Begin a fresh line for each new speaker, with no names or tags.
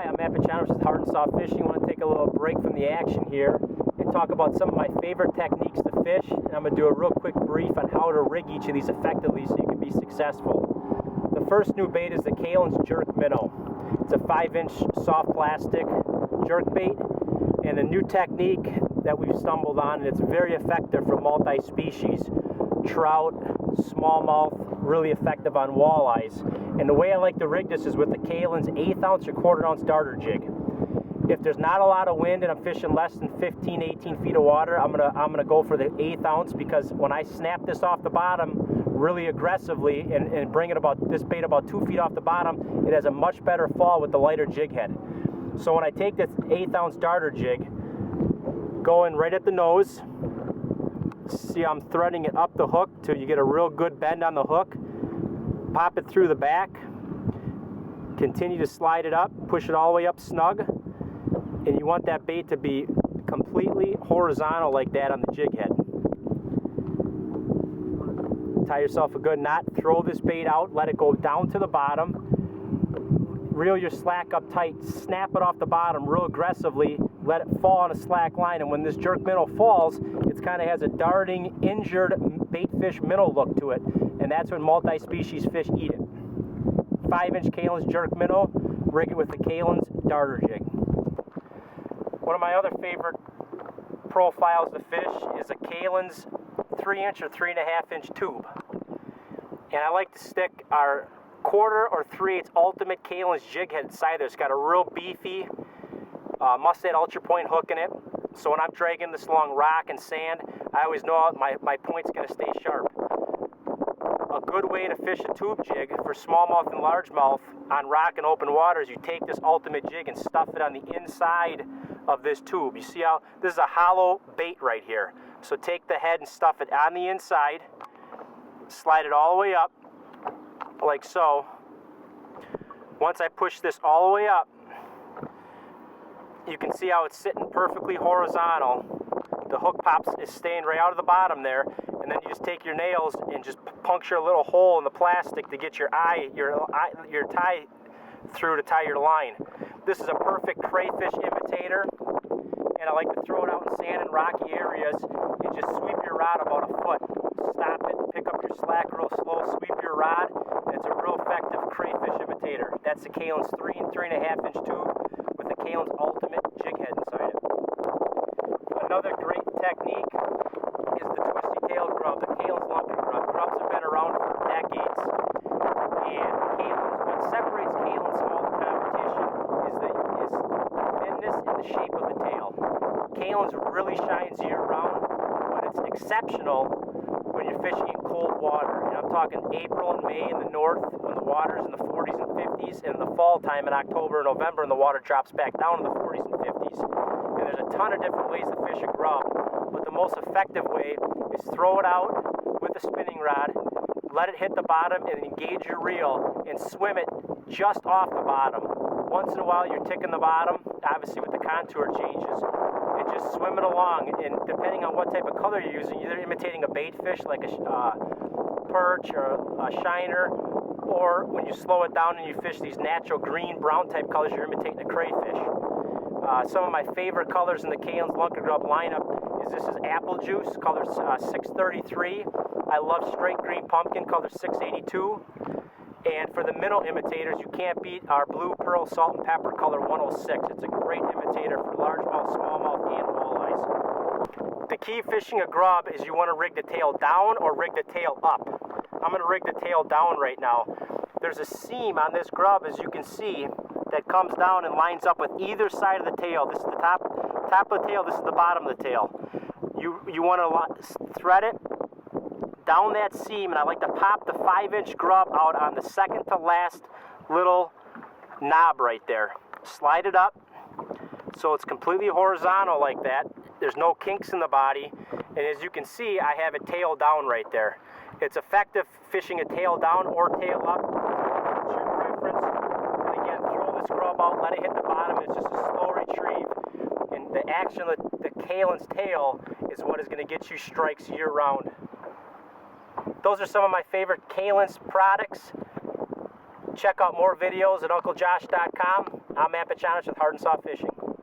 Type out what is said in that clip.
Hi, I'm Matt Pachano with Hard and Soft Fishing. I want to take a little break from the action here and talk about some of my favorite techniques to fish. And I'm going to do a real quick brief on how to rig each of these effectively so you can be successful. The first new bait is the Kalin's Jerk Minnow. It's a 5-inch soft plastic jerk bait, and a new technique that we've stumbled on, and it's very effective for multi-species, trout, smallmouth, really effective on walleyes. And the way I like to rig this is with the Kalin's 1/8 ounce or 1/4 ounce darter jig. If there's not a lot of wind and I'm fishing less than 15, 18 feet of water, I'm gonna go for the 1/8 ounce, because when I snap this off the bottom really aggressively and bring it this bait about 2 feet off the bottom, it has a much better fall with the lighter jig head. So when I take this 1/8 ounce darter jig, going right at the nose, see I'm threading it up the hook till you get a real good bend on the hook. Pop it through the back, continue to slide it up, push it all the way up snug, and you want that bait to be completely horizontal like that on the jig head. Tie yourself a good knot, throw this bait out, let it go down to the bottom, reel your slack up tight, snap it off the bottom real aggressively, let it fall on a slack line, and when this jerk minnow falls, it kind of has a darting, injured bait fish minnow look to it, and that's when multi-species fish eat it. 5-inch Kalin's jerk minnow, rig it with the Kalin's darter jig. One of my other favorite profiles to fish is a Kalin's 3-inch or 3.5-inch tube. And I like to stick our 1/4 or 3/8 ultimate Kalin's jig head inside there. It's got a real beefy Mustad Ultra Point hook in it. So when I'm dragging this along rock and sand, I always know my point's going to stay sharp. A good way to fish a tube jig for smallmouth and largemouth on rock and open water is you take this ultimate jig and stuff it on the inside of this tube. You see how this is a hollow bait right here. So take the head and stuff it on the inside, slide it all the way up like so. Once I push this all the way up, you can see how it's sitting perfectly horizontal. The hook pops is staying right out of the bottom there, and then you just take your nails and just puncture a little hole in the plastic to get your tie through to tie your line. This is a perfect crayfish imitator, and I like to throw it out in sand and rocky areas and just sweep your rod about a foot. Stop it, pick up your slack real slow, sweep your rod, and it's a real effective crayfish imitator. That's the Kalin's 3 and 3.5-inch tube with the Kalin's ultimate jig head inside it. Another great technique is the twisty tail grub, the Kalin's lumpy grub. Grubs have been around for decades, and what separates Kalin's from all the competition is the thinness and the shape of the tail. Kalin's really shines year-round, but it's exceptional when you're fishing in cold water. And I'm talking April and May in the north when the water's in the 40s and 50s, and in the fall time in October and November and the water drops back down in the 40s and 50s. And there's a ton of different ways to fish a grub, but the most effective way is throw it out with a spinning rod, let it hit the bottom and engage your reel and swim it just off the bottom. Once in a while you're ticking the bottom, obviously with the contour changes, and just swim it along. And depending on what type of color you're using, you're imitating a bait fish like a perch or a shiner, or when you slow it down and you fish these natural green, brown type colors, you're imitating a crayfish. Some of my favorite colors in the Kalin's Lunker Grub lineup this is apple juice, color 633. I love straight green pumpkin, color 682. And for the minnow imitators, you can't beat our blue pearl salt and pepper, color 106. It's a great imitator for largemouth, smallmouth, and walleyes. The key fishing a grub is you want to rig the tail down or rig the tail up. I'm going to rig the tail down right now. There's a seam on this grub, as you can see, that comes down and lines up with either side of the tail. This is the top of the tail, this is the bottom of the tail. You want to thread it down that seam, and I like to pop the 5-inch grub out on the second to last little knob right there. Slide it up so it's completely horizontal like that. There's no kinks in the body, and as you can see, I have it tail down right there. It's effective fishing a tail down or tail up. It's your preference. And again, throw this grub out, let it hit the bottom. It's just a slow retrieve, and the action of the Kalin's tail is what is going to get you strikes year-round. Those are some of my favorite Kalin's products. Check out more videos at unclejosh.com. I'm Matt Pachanich with Hard and Soft Fishing.